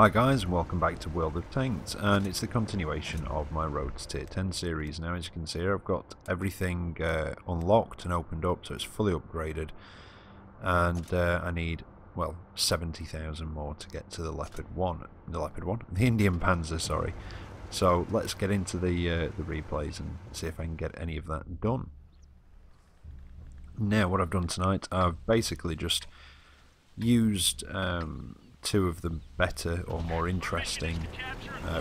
Hi guys, and welcome back to World of Tanks, and it's the continuation of my Road to Tier 10 series. Now, as you can see here, I've got everything unlocked and opened up, so it's fully upgraded, and I need, well, 70,000 more to get to the Leopard 1, the Indian Panzer, sorry. So let's get into the replays and see if I can get any of that done. Now, what I've done tonight, I've basically just used two of the better or more interesting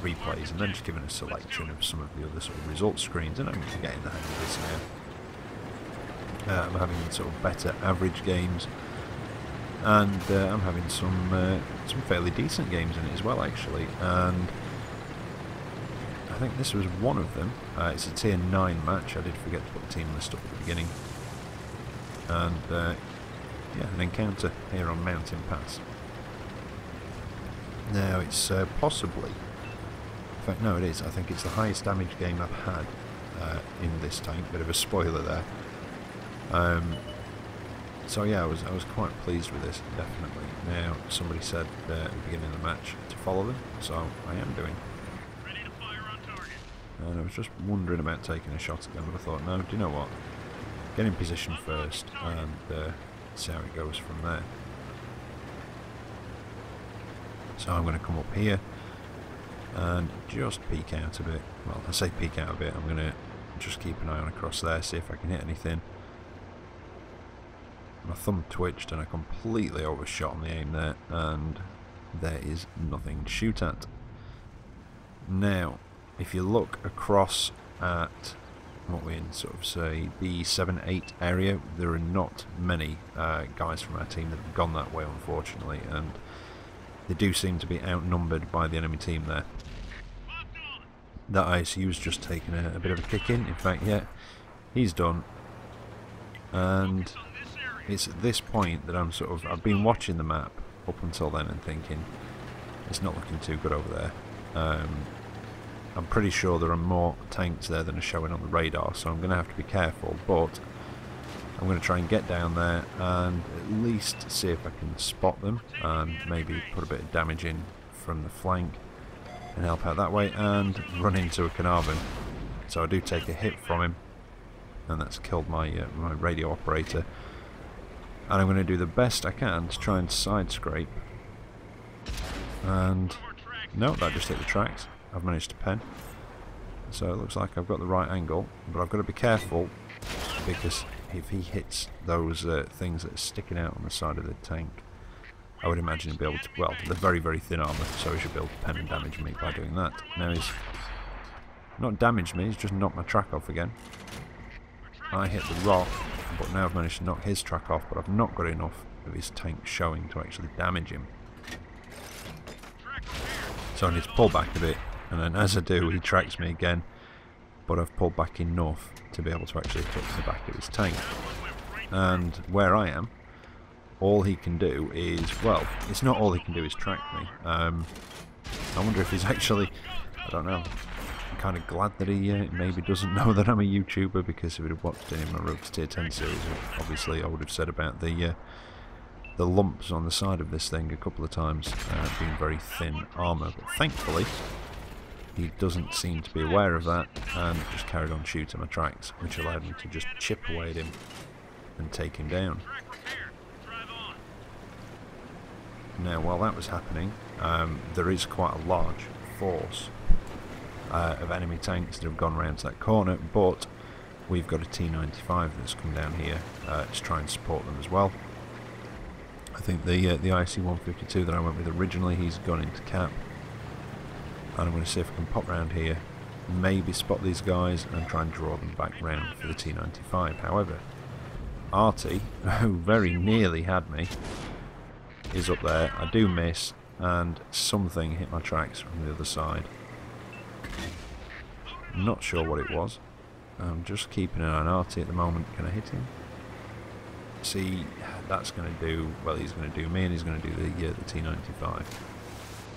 replays, and then just given a selection of some of the other sort of result screens, and I'm getting the hang of this now. I'm having sort of better average games, and I'm having some fairly decent games in it as well, actually. And I think this was one of them. It's a tier 9 match. I did forget to put the team list up at the beginning. And yeah, an encounter here on Mountain Pass. Now it's possibly, in fact no it is, I think it's the highest damage game I've had in this tank. Bit of a spoiler there. So yeah, I was quite pleased with this, definitely. Now somebody said at the beginning of the match to follow them, so I am doing. Ready to fire on target. And I was just wondering about taking a shot at them, but I thought, no, do you know what? Get in position first and see how it goes from there. So I'm going to come up here and just peek out a bit. Well, I say peek out a bit, I'm going to just keep an eye on across there, see if I can hit anything. My thumb twitched and I completely overshot on the aim there, and there is nothing to shoot at. Now, if you look across at what we in sort of say the 7-8 area, there are not many guys from our team that have gone that way, unfortunately, and they do seem to be outnumbered by the enemy team there. That ICU's just taken a bit of a kick in fact, yeah, he's done. And it's at this point that I've been watching the map up until then and thinking, it's not looking too good over there. I'm pretty sure there are more tanks there than are showing on the radar, so I'm going to have to be careful, but I'm going to try and get down there and at least see if I can spot them and maybe put a bit of damage in from the flank and help out that way, and run into a Carnarvon. So I do take a hit from him, and that's killed my my radio operator, and I'm going to do the best I can to try and side scrape. And no, that just hit the tracks. I've managed to pen, so it looks like I've got the right angle, but I've got to be careful, because if he hits those things that are sticking out on the side of the tank, I would imagine he'll be able to, well, they're very, very thin armour, so he should be able to pen and damage me by doing that. Now he's not damaged me, he's just knocked my track off again. I hit the rock, but now I've managed to knock his track off, but I've not got enough of his tank showing to actually damage him. So I need to pull back a bit, and then as I do, he tracks me again, but I've pulled back enough to be able to actually hit the back of his tank. And where I am, all he can do is, well, it's not all he can do is track me. I wonder if he's actually, I don't know, I'm kind of glad that he maybe doesn't know that I'm a YouTuber, because if he'd have watched any of my Road to Tier 10 series, obviously I would have said about the lumps on the side of this thing a couple of times being very thin armour, but thankfully he doesn't seem to be aware of that and just carried on shooting my tracks, which allowed me to just chip away at him and take him down. Now, while that was happening, there is quite a large force of enemy tanks that have gone around to that corner, but we've got a T-95 that's come down here to try and support them as well. I think the IC-152 that I went with originally, he's gone into cap. And I'm going to see if I can pop round here, maybe spot these guys and try and draw them back round for the T-95. However, Artie, who very nearly had me, is up there. I do miss, and something hit my tracks from the other side. Not sure what it was. I'm just keeping an eye on Artie at the moment. Can I hit him? See, that's going to do, well, he's going to do me, and he's going to do the T-95.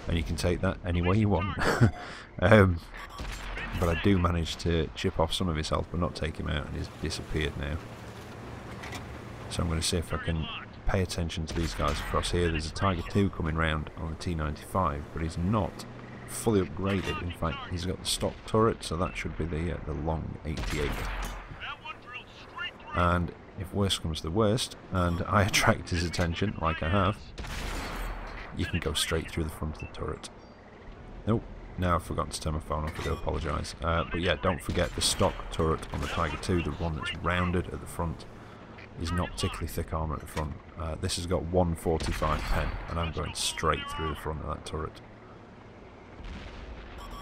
And you can take that any way you want. But I do manage to chip off some of his health, but not take him out, and he's disappeared now. So I'm going to see if I can pay attention to these guys across here. There's a Tiger 2 coming round on the T95, but he's not fully upgraded. In fact, he's got the stock turret, so that should be the long 88. And if worst comes to worst, and I attract his attention, like I have, you can go straight through the front of the turret. Nope, now I've forgotten to turn my phone off, I do apologise. But yeah, don't forget the stock turret on the Tiger 2, the one that's rounded at the front, is not particularly thick armour at the front. This has got 145 pen, and I'm going straight through the front of that turret.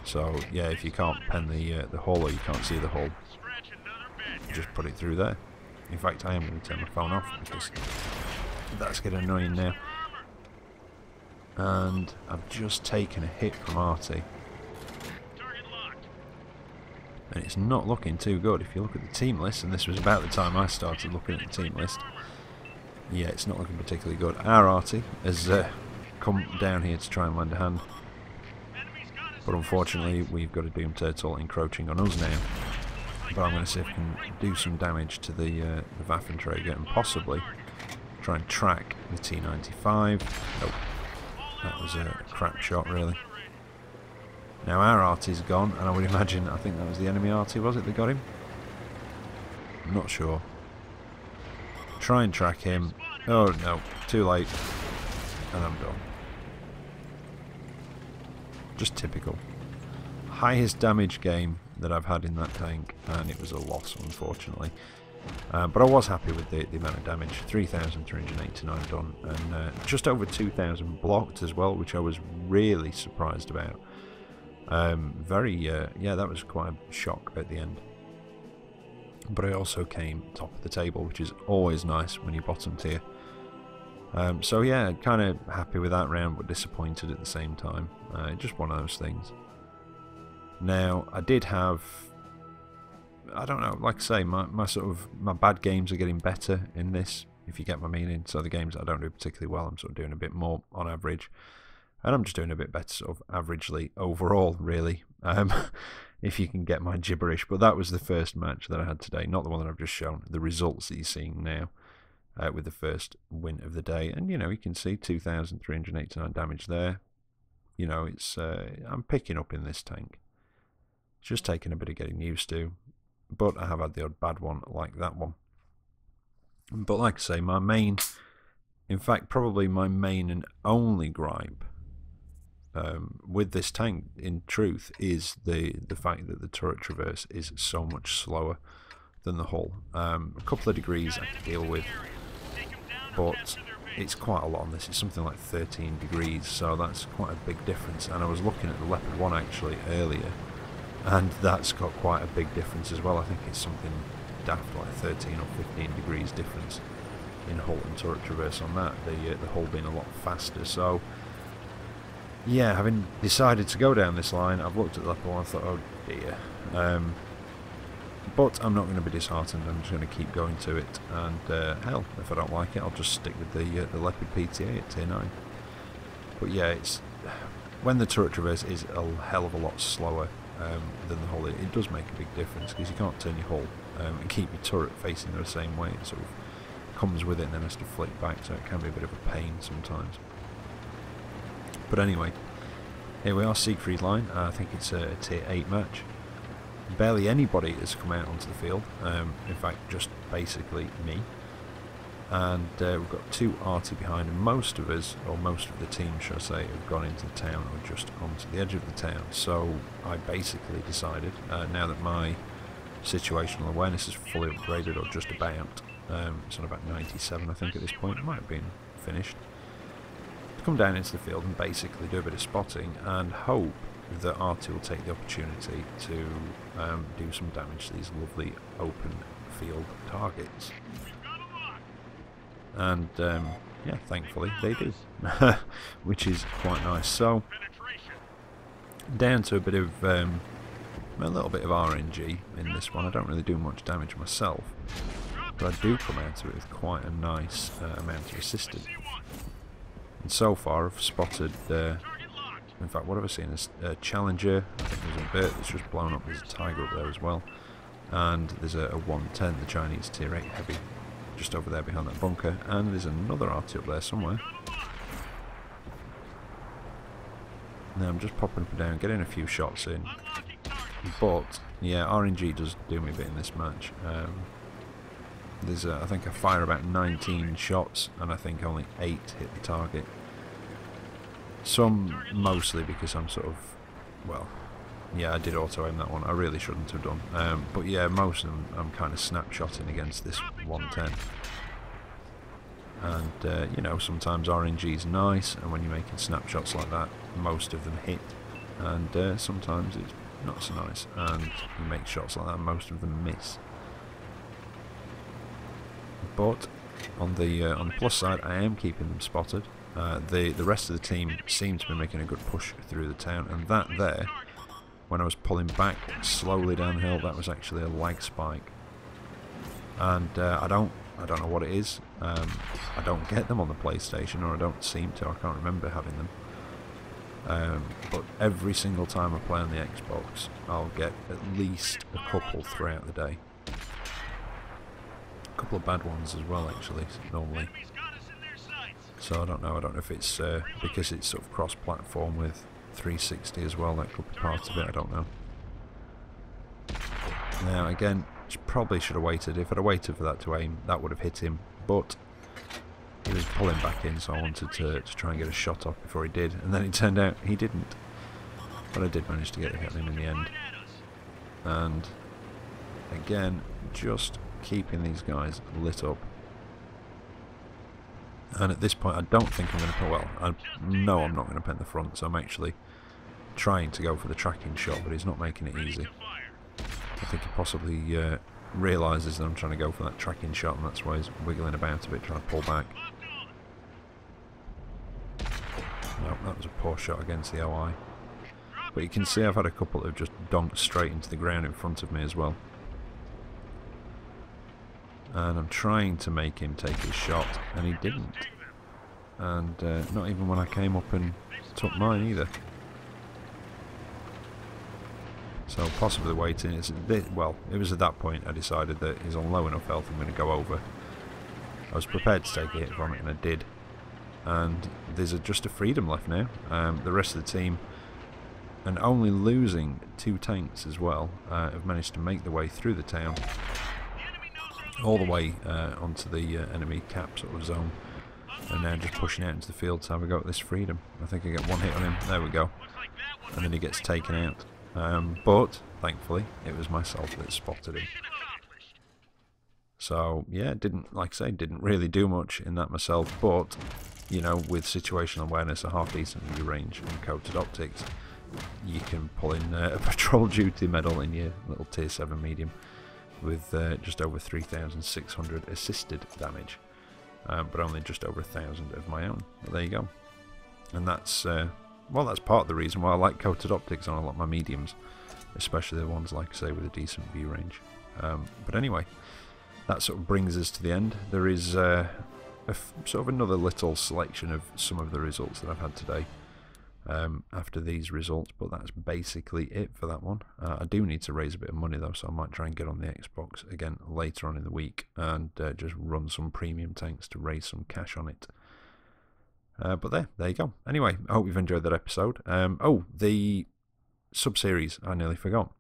So yeah, if you can't pen the hull, or you can't see the hull, just put it through there. In fact, I am going to turn my phone off because that's getting annoying now. And I've just taken a hit from Artie. And it's not looking too good. If you look at the team list, and this was about the time I started looking at the team list, yeah, it's not looking particularly good. Our Artie has come down here to try and lend a hand. But unfortunately, we've got a Doom Turtle encroaching on us now. But I'm going to see if I can do some damage to the Waffenträger and possibly try and track the T95. Nope. That was a crap shot, really. Now our Artie's gone, and I would imagine, I think that was the enemy Artie, was it, that got him? I'm not sure. Try and track him. Oh no, too late. And I'm done. Just typical. Highest damage game that I've had in that tank, and it was a loss, unfortunately. But I was happy with the amount of damage. 3,389 done, and just over 2,000 blocked as well, which I was really surprised about. Yeah, that was quite a shock at the end. But I also came top of the table, which is always nice when you're bottom tier. So yeah, kind of happy with that round, but disappointed at the same time. Just one of those things. Now, I did have, I don't know, like I say, my bad games are getting better in this, if you get my meaning. So the games that I don't do particularly well, I'm sort of doing a bit more on average. And I'm just doing a bit better sort of averagely overall, really, if you can get my gibberish. But that was the first match that I had today, not the one that I've just shown. The results that you're seeing now with the first win of the day. And, you know, you can see 2,389 damage there. You know, it's I'm picking up in this tank. It's just taking a bit of getting used to. But I have had the odd bad one like that one. But like I say, my main, in fact, probably my main and only gripe with this tank, in truth, is the fact that the turret traverse is so much slower than the hull. A couple of degrees I can deal with, but it's quite a lot on this. It's something like 13 degrees, so that's quite a big difference. And I was looking at the Leopard 1 actually earlier, and that's got quite a big difference as well. I think it's something daft like 13 or 15 degrees difference in hull and turret traverse on that, the hull being a lot faster. So yeah, having decided to go down this line, I've looked at the Leopard 1 and thought, oh dear. But I'm not going to be disheartened. I'm just going to keep going to it, and hell, if I don't like it, I'll just stick with the Leopard PTA at tier 9. But yeah, it's when the turret traverse is a hell of a lot slower than the hull, it does make a big difference, because you can't turn your hull and keep your turret facing the same way. It sort of comes with it and then has to flick back, so it can be a bit of a pain sometimes. But anyway, here we are, Siegfried line. I think it's a tier 8 match. Barely anybody has come out onto the field, in fact just basically me. And we've got 2 Artie behind, and most of us, or most of the team should I say, have gone into the town or just onto the edge of the town. So I basically decided, now that my situational awareness is fully upgraded, or just about, it's on about 97 I think at this point, it might have been finished, to come down into the field and basically do a bit of spotting and hope that Artie will take the opportunity to do some damage to these lovely open field targets. And yeah, thankfully they do, which is quite nice. So down to a bit of a little bit of RNG in this one. I don't really do much damage myself, but I do come out of it with quite a nice amount of assisted. And so far I've spotted, in fact, what have I seen? A Challenger, I think there's a Bert that's just blown up, there's a Tiger up there as well, and there's a 110, the Chinese tier 8 heavy. just over there behind that bunker, and there's another arty up there somewhere. Now I'm just popping up and down, getting a few shots in, but yeah, RNG does do me a bit in this match. There's I think I fire about 19 shots and I think only 8 hit the target. Some mostly because I'm sort of, well, yeah, I did auto aim that one, I really shouldn't have done, but yeah, most of them I'm kind of snapshotting against this 110. And you know, sometimes RNG is nice, and when you're making snapshots like that, most of them hit, and sometimes it's not so nice, and you make shots like that, and most of them miss. But on the plus side, I am keeping them spotted. The rest of the team seem to be making a good push through the town, and that there, when I was pulling back slowly downhill, that was actually a lag spike, and I don't know what it is. I don't get them on the PlayStation, or I don't seem to. I can't remember having them. But every single time I play on the Xbox, I'll get at least a couple throughout the day. A couple of bad ones as well, actually, normally. So I don't know if it's because it's sort of cross-platform with 360 as well, that could be part of it, I don't know. Now again, probably should have waited. If I'd have waited for that to aim, that would have hit him, but he was pulling back in, so I wanted to try and get a shot off before he did, and then it turned out he didn't. But I did manage to get a hit on him in the end. And again, just keeping these guys lit up. And at this point, I don't think I'm going to put, well, I know I'm not going to pen the front, so I'm actually trying to go for the tracking shot, but he's not making it easy. I think he possibly realises that I'm trying to go for that tracking shot, and that's why he's wiggling about a bit, trying to pull back. No, that was a poor shot against the OI. But you can see I've had a couple that have just donked straight into the ground in front of me as well. And I'm trying to make him take his shot, and he didn't. And not even when I came up and took mine either. So possibly waiting. It's a bit, well, it was at that point I decided that he's on low enough health, I'm going to go over. I was prepared to take a hit from it, and I did. And there's just a freedom left now. The rest of the team, and only losing 2 tanks as well, have managed to make their way through the town, all the way onto the enemy cap sort of zone, and now just pushing out into the field to have a go at this freedom. I think I get 1 hit on him, there we go, and then he gets taken out. But thankfully it was myself that spotted him. So yeah, like I say, didn't really do much in that myself, but you know, with situational awareness, a half decent view range, and coated optics, you can pull in a patrol duty medal in your little tier 7 medium with just over 3,600 assisted damage, but only just over 1,000 of my own. But there you go. And that's well, that's part of the reason why I like coated optics on a lot of my mediums, especially the ones, like I say, with a decent view range. But anyway, that sort of brings us to the end. There is sort of another little selection of some of the results that I've had today after these results, but that's basically it for that one. I do need to raise a bit of money though, so I might try and get on the Xbox again later on in the week and just run some premium tanks to raise some cash on it. But there you go. Anyway, I hope you've enjoyed that episode. Oh, the sub-series, I nearly forgot.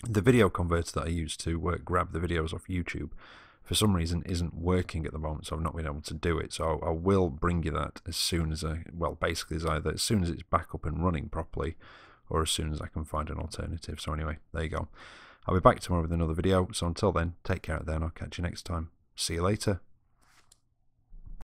The video converter that I use to grab the videos off YouTube, for some reason, isn't working at the moment, so I've not been able to do it. So I will bring you that as soon as well, basically as either as soon as it's back up and running properly, or as soon as I can find an alternative. So anyway, there you go. I'll be back tomorrow with another video, so until then, take care out there, and I'll catch you next time. See you later.